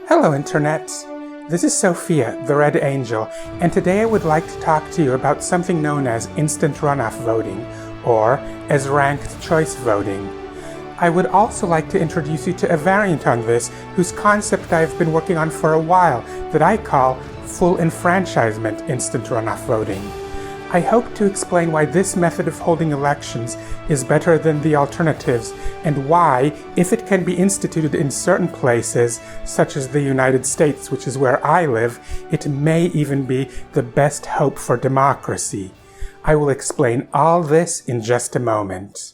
Hello, Internet. This is Sophia, the Red Angel, and today I would like to talk to you about something known as instant runoff voting, or as ranked choice voting. I would also like to introduce you to a variant on this, whose concept I've been working on for a while, that I call full enfranchisement instant runoff voting. I hope to explain why this method of holding elections is better than the alternatives, and why, if it can be instituted in certain places, such as the United States, which is where I live, it may even be the best hope for democracy. I will explain all this in just a moment.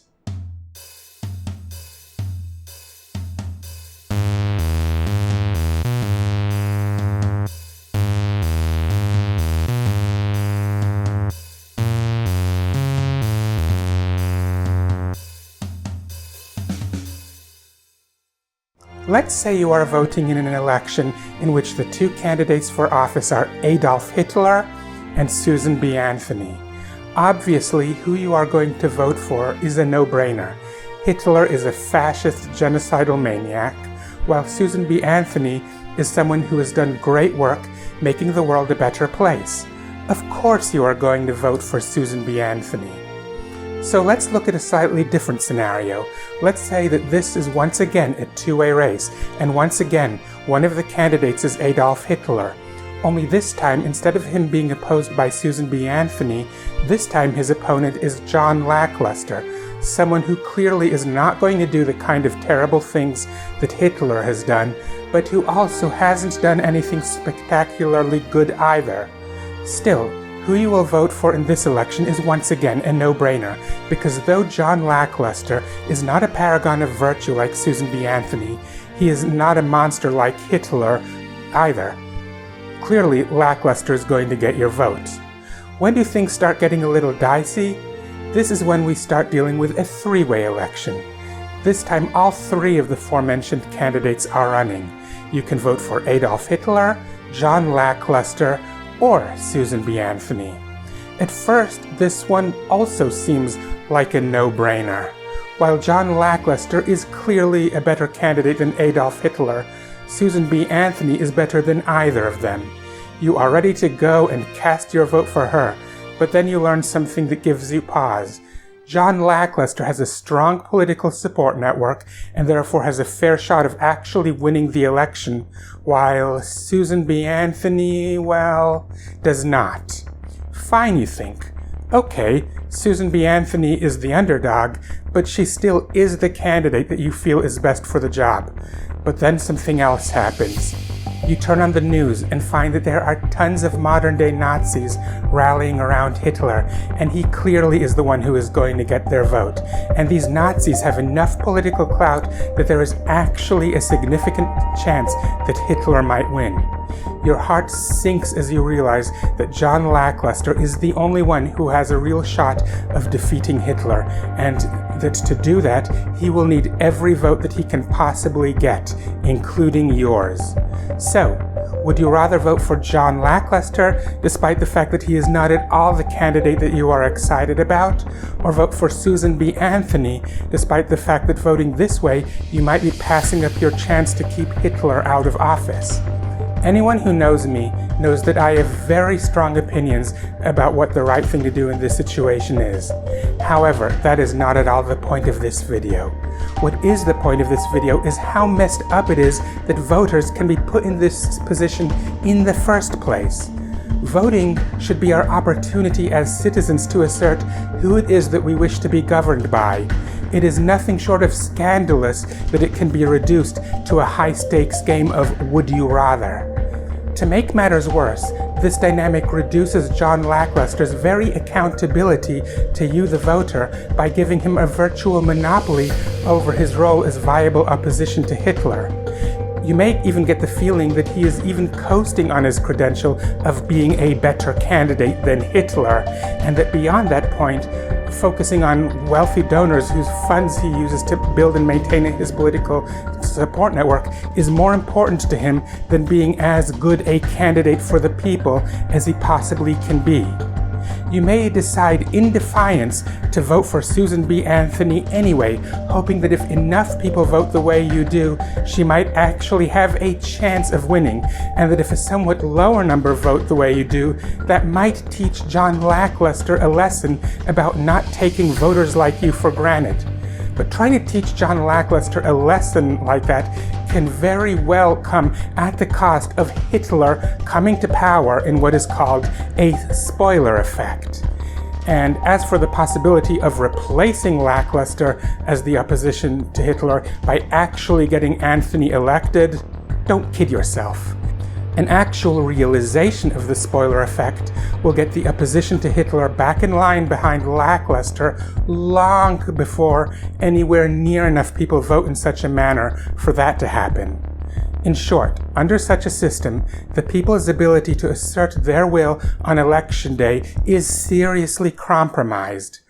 Let's say you are voting in an election in which the two candidates for office are Adolf Hitler and Susan B. Anthony. Obviously, who you are going to vote for is a no-brainer. Hitler is a fascist genocidal maniac, while Susan B. Anthony is someone who has done great work making the world a better place. Of course you are going to vote for Susan B. Anthony. So let's look at a slightly different scenario. Let's say that this is once again a two-way race, and once again, one of the candidates is Adolf Hitler. Only this time, instead of him being opposed by Susan B. Anthony, this time his opponent is John Lackluster, someone who clearly is not going to do the kind of terrible things that Hitler has done, but who also hasn't done anything spectacularly good either. Still, who you will vote for in this election is once again a no-brainer, because though John Lackluster is not a paragon of virtue like Susan B. Anthony, he is not a monster like Hitler either. Clearly, Lackluster is going to get your vote. When do things start getting a little dicey? This is when we start dealing with a three-way election. This time, all three of the aforementioned candidates are running. You can vote for Adolf Hitler, John Lackluster, or Susan B. Anthony. At first, this one also seems like a no-brainer. While John Lackluster is clearly a better candidate than Adolf Hitler, Susan B. Anthony is better than either of them. You are ready to go and cast your vote for her, but then you learn something that gives you pause. John Lackluster has a strong political support network and therefore has a fair shot of actually winning the election, while Susan B. Anthony, well, does not. Fine, you think. Okay, Susan B. Anthony is the underdog, but she still is the candidate that you feel is best for the job. But then something else happens. You turn on the news and find that there are tons of modern-day Nazis rallying around Hitler, and he clearly is the one who is going to get their vote. And these Nazis have enough political clout that there is actually a significant chance that Hitler might win. Your heart sinks as you realize that John Lackluster is the only one who has a real shot of defeating Hitler, and that to do that, he will need every vote that he can possibly get, including yours. So, would you rather vote for John Lackluster, despite the fact that he is not at all the candidate that you are excited about, or vote for Susan B. Anthony, despite the fact that voting this way, you might be passing up your chance to keep Hitler out of office? Anyone who knows me knows that I have very strong opinions about what the right thing to do in this situation is. However, that is not at all the point of this video. What is the point of this video is how messed up it is that voters can be put in this position in the first place. Voting should be our opportunity as citizens to assert who it is that we wish to be governed by. It is nothing short of scandalous that it can be reduced to a high-stakes game of would you rather. To make matters worse, this dynamic reduces John Lackluster's very accountability to you, the voter, by giving him a virtual monopoly over his role as viable opposition to Hitler. You may even get the feeling that he is even coasting on his credential of being a better candidate than Hitler, and that beyond that point, focusing on wealthy donors whose funds he uses to build and maintain his political support network is more important to him than being as good a candidate for the people as he possibly can be. You may decide in defiance to vote for Susan B. Anthony anyway, hoping that if enough people vote the way you do, she might actually have a chance of winning, and that if a somewhat lower number vote the way you do, that might teach John Lackluster a lesson about not taking voters like you for granted. But trying to teach John Lackluster a lesson like that can very well come at the cost of Hitler coming to power in what is called a spoiler effect. And as for the possibility of replacing Lackluster as the opposition to Hitler by actually getting Anthony elected, don't kid yourself. An actual realization of the spoiler effect will get the opposition to Hitler back in line behind Lackluster long before anywhere near enough people vote in such a manner for that to happen. In short, under such a system, the people's ability to assert their will on election day is seriously compromised.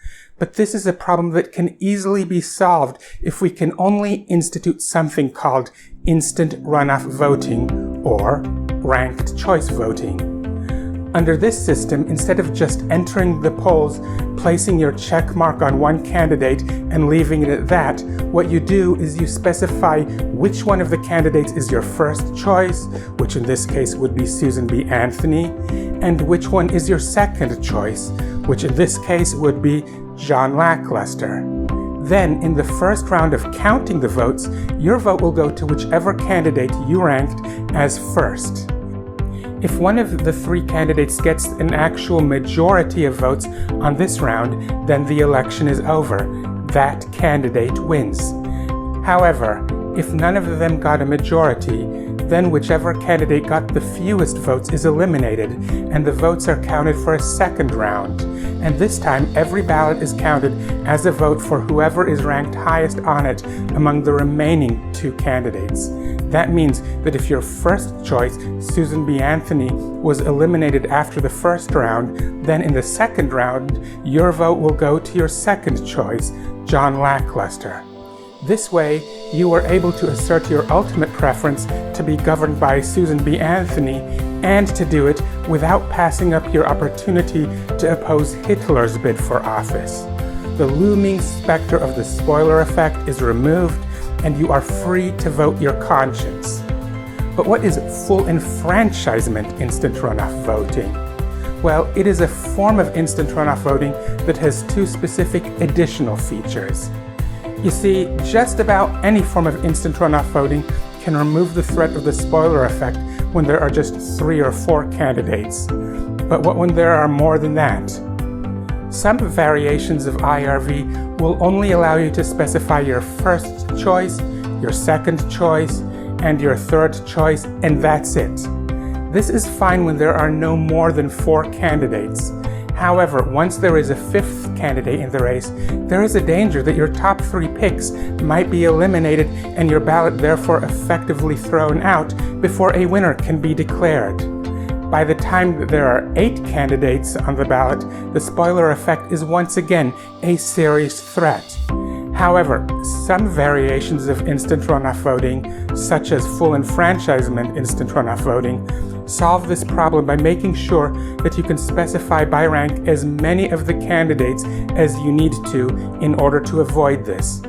But this is a problem that can easily be solved if we can only institute something called instant runoff voting, or ranked choice voting. Under this system, instead of just entering the polls, placing your check mark on one candidate and leaving it at that, what you do is you specify which one of the candidates is your first choice, which in this case would be Susan B. Anthony, and which one is your second choice, which in this case would be John Lackluster. Then, in the first round of counting the votes, your vote will go to whichever candidate you ranked as first. If one of the three candidates gets an actual majority of votes on this round, then the election is over. That candidate wins. However, if none of them got a majority, then whichever candidate got the fewest votes is eliminated, and the votes are counted for a second round. And this time, every ballot is counted as a vote for whoever is ranked highest on it among the remaining two candidates. That means that if your first choice, Susan B. Anthony, was eliminated after the first round, then in the second round, your vote will go to your second choice, John Lackluster. This way, you are able to assert your ultimate preference to be governed by Susan B. Anthony, and to do it without passing up your opportunity to oppose Hitler's bid for office. The looming specter of the spoiler effect is removed, and you are free to vote your conscience. But what is full enfranchisement instant runoff voting? Well, it is a form of instant runoff voting that has two specific additional features. You see, just about any form of instant runoff voting can remove the threat of the spoiler effect when there are just 3 or 4 candidates. But what when there are more than that? Some variations of IRV will only allow you to specify your first choice, your second choice, and your third choice, and that's it. This is fine when there are no more than 4 candidates. However, once there is a 5th candidate in the race, there is a danger that your top 3 picks might be eliminated and your ballot therefore effectively thrown out before a winner can be declared. By the time that there are 8 candidates on the ballot, the spoiler effect is once again a serious threat. However, some variations of instant runoff voting, such as full enfranchisement instant runoff voting, solve this problem by making sure that you can specify by rank as many of the candidates as you need to in order to avoid this.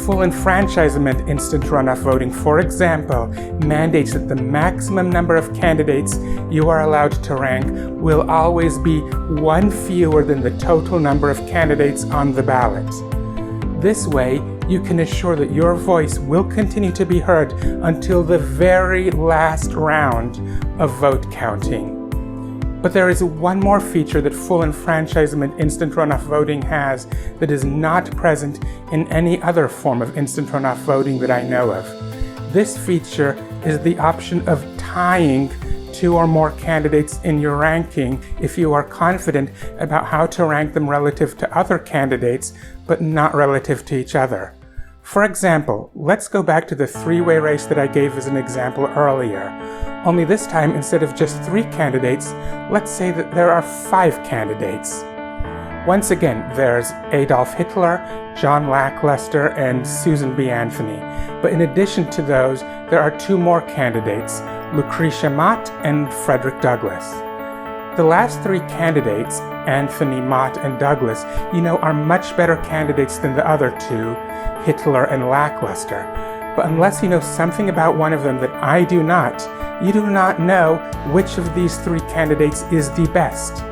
Full enfranchisement instant runoff voting, for example, mandates that the maximum number of candidates you are allowed to rank will always be 1 fewer than the total number of candidates on the ballot. This way, you can assure that your voice will continue to be heard until the very last round of vote counting. But there is one more feature that full enfranchisement instant runoff voting has that is not present in any other form of instant runoff voting that I know of. This feature is the option of tying 2 or more candidates in your ranking if you are confident about how to rank them relative to other candidates, but not relative to each other. For example, let's go back to the 3-way race that I gave as an example earlier. Only this time, instead of just 3 candidates, let's say that there are 5 candidates. Once again, there's Adolf Hitler, John Lackluster, and Susan B. Anthony. But in addition to those, there are 2 more candidates, Lucretia Mott and Frederick Douglass. The last three candidates, Anthony, Mott, and Douglas, are much better candidates than the other two, Hitler and Lackluster. But unless you know something about one of them that I do not, you do not know which of these three candidates is the best.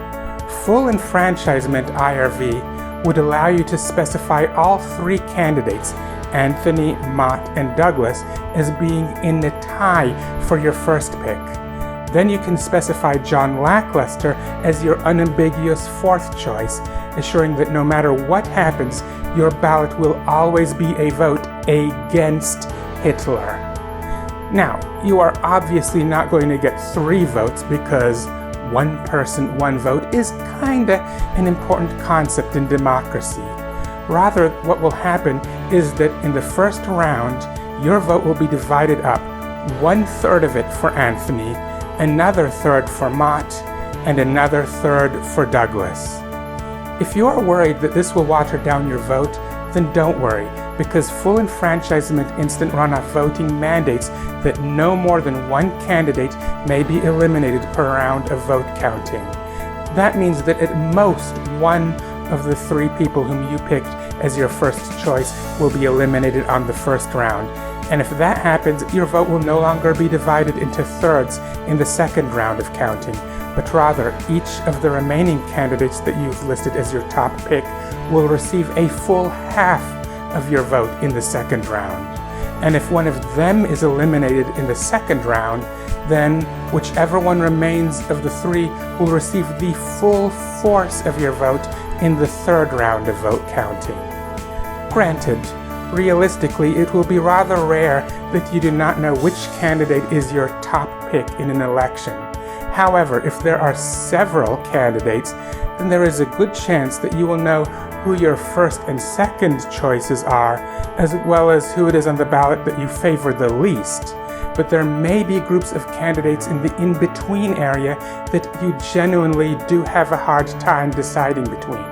Full Enfranchisement IRV would allow you to specify all three candidates, Anthony, Mott, and Douglas, as being in a tie for your first pick. Then you can specify John Lackluster as your unambiguous fourth choice, assuring that no matter what happens, your ballot will always be a vote against Hitler. Now, you are obviously not going to get 3 votes because one person, one vote is kinda an important concept in democracy. Rather, what will happen is that in the first round, your vote will be divided up, 1/3 of it for Anthony, another third for Mott, and another third for Douglas. If you are worried that this will water down your vote, then don't worry, because Full Enfranchisement Instant Runoff Voting mandates that no more than one candidate may be eliminated per round of vote counting. That means that at most one of the 3 people whom you picked as your first choice will be eliminated on the first round. And if that happens, your vote will no longer be divided into thirds in the second round of counting, but rather each of the remaining candidates that you've listed as your top pick will receive a full half of your vote in the second round. And if one of them is eliminated in the second round, then whichever one remains of the 3 will receive the full force of your vote in the third round of vote counting. Granted, realistically, it will be rather rare that you do not know which candidate is your top pick in an election. However, if there are several candidates, then there is a good chance that you will know who your first and second choices are, as well as who it is on the ballot that you favor the least. But there may be groups of candidates in the in-between area that you genuinely do have a hard time deciding between.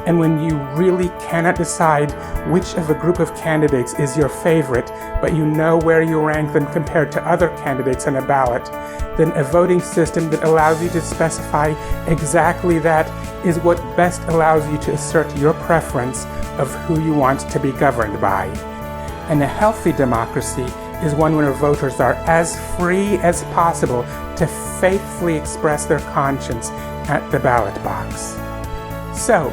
And when you really cannot decide which of a group of candidates is your favorite, but you know where you rank them compared to other candidates on a ballot, then a voting system that allows you to specify exactly that is what best allows you to assert your preference of who you want to be governed by. And a healthy democracy is one where voters are as free as possible to faithfully express their conscience at the ballot box. So,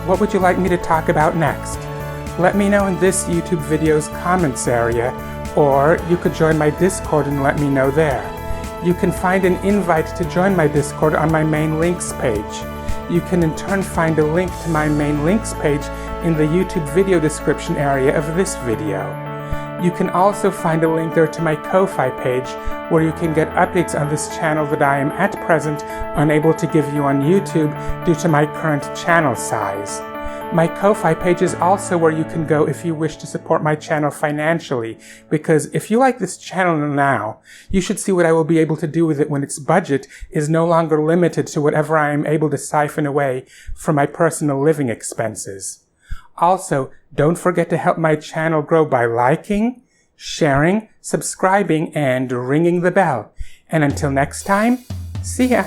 what would you like me to talk about next? Let me know in this YouTube video's comments area, or you could join my Discord and let me know there. You can find an invite to join my Discord on my main links page. You can in turn find a link to my main links page in the YouTube video description area of this video. You can also find a link there to my Ko-Fi page, where you can get updates on this channel that I am at present unable to give you on YouTube due to my current channel size. My Ko-Fi page is also where you can go if you wish to support my channel financially, because if you like this channel now, you should see what I will be able to do with it when its budget is no longer limited to whatever I am able to siphon away from my personal living expenses. Also, don't forget to help my channel grow by liking, sharing, subscribing, and ringing the bell. And until next time, see ya!